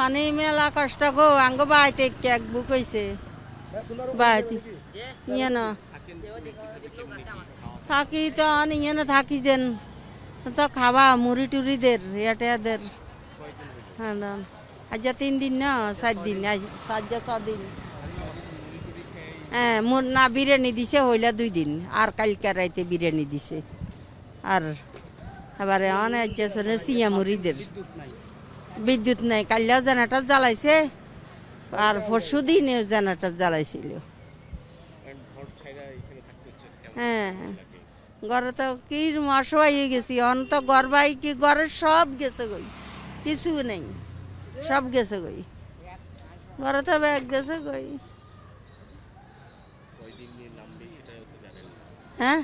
পানি মেলা কষ্ট গো আঙ্গ বাইতে কেক বুক হয়েছে বাইতে ইয়ে না থাকি তো ইয়ে না থাকি যেন তো খাবা মুড়ি টুরিদের ইয়াদের হ্যাঁ আজ 3 দিন না 7 দিন আজ 6 দিন হ্যাঁ মোর না বিরিয়ানি দিছে হইলা 2 দিন আর কালকে রাইতে বিরিয়ানি দিছে আর এবারে অনেক সিয়া মুড়িদের বিদ্যুৎ নাই কাল্লা জেনারেটর জ্বালাইছে আর পরশু দিনে জেনারেটর জ্বালাইছিল হ্যাঁ ঘরে তো কি মশাই হয়ে গেছি অন তো ঘর বাই কি ঘরের সব গেছে গই কিছু নেই সব গেছে গই ঘরে তো ব্যাগ গেছে গই হ্যাঁ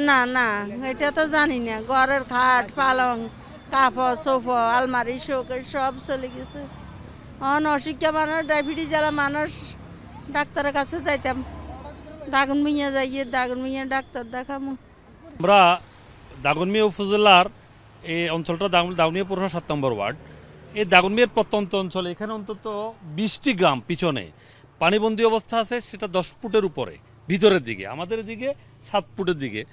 না না এটা তো জানি না ঘরের খাট পালং কাপড় সোফা আলমারি শোকেস সব চলে গেছে অশিক্ষা মানুষ ডায়াবেটিস জ্বালা মানুষ ডাক্তারের কাছে যাইতাম দাগনমিয়া যাইয়ে দাগনমিয়া ডাক্তার দেখামো আমরা দাগনমিয়া উপজেলার এই অঞ্চলটা দাগনমিয়া পৌরসভা 7 নম্বর ওয়ার্ড এই দাগনমিয়ার প্রত্যন্ত অঞ্চলে এখানে অন্তত 20টি গ্রাম পিছনে পানিবন্দী অবস্থা আছে সেটা 10 ফুটের উপরে ভিতরের দিকে আমাদের দিকে 7 ফুটের দিকে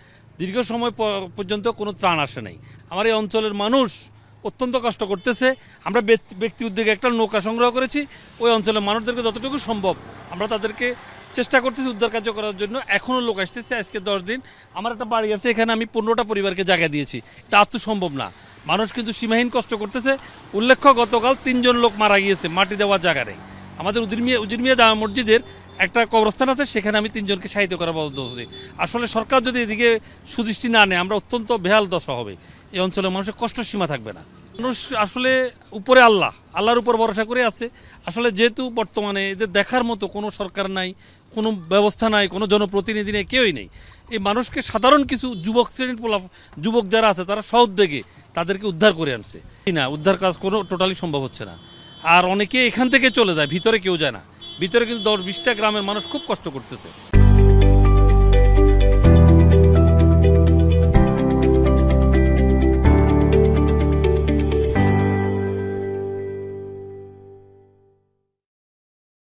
দীর্ঘ সময় পর্যন্ত কোনো ত্রাণ আসে নাই আমার এই অঞ্চলের মানুষ অত্যন্ত কষ্ট করতেছে আমরা ব্যক্তি উদ্যোগে একটা নৌকা সংগ্রহ করেছি ওই অঞ্চলের মানুষদেরকে যতটুকু সম্ভব আমরা তাদেরকে চেষ্টা করতেছি উদ্ধার কার্য করার জন্য এখনও লোক আসতেছে আজকে 10 দিন আমার একটা বাড়ি আছে এখানে আমি 15টা পরিবারকে জায়গা দিয়েছি তা তো সম্ভব না মানুষ কিন্তু সীমাহীন কষ্ট করতেছে উল্লেখ্য গতকাল 3 জন লোক মারা গিয়েছে মাটি দেওয়ার জায়গা নেই আমাদের উজির মিয়া জামা মসজিদের একটা কবরস্থান আছে সেখানে আমি 3 জনকে সাহায্য করার বদ্ধ হচ্ছি আসলে সরকার যদি এদিকে সুদৃষ্টি না নেয় আমরা অত্যন্ত বেহাল দশা হবে এই অঞ্চলের মানুষের কষ্ট সীমা থাকবে না মানুষ আসলে উপরে আল্লাহর উপর ভরসা করে আছে আসলে যেহেতু বর্তমানে এদের দেখার মতো কোনো সরকার নাই কোনো ব্যবস্থা নাই কোনো জনপ্রতিনিধি নেই কেউই নেই এই মানুষকে সাধারণ কিছু যুবক যারা আছে তারা সহোদ্যোগে তাদেরকে উদ্ধার করে আনছে না উদ্ধার কাজ কোনো টোটালি সম্ভব হচ্ছে না আর অনেকে এখান থেকে চলে যায় ভিতরে কেউ যায় না ভিতরে কিন্তু 10-20টা গ্রামের মানুষ খুব কষ্ট করতেছে।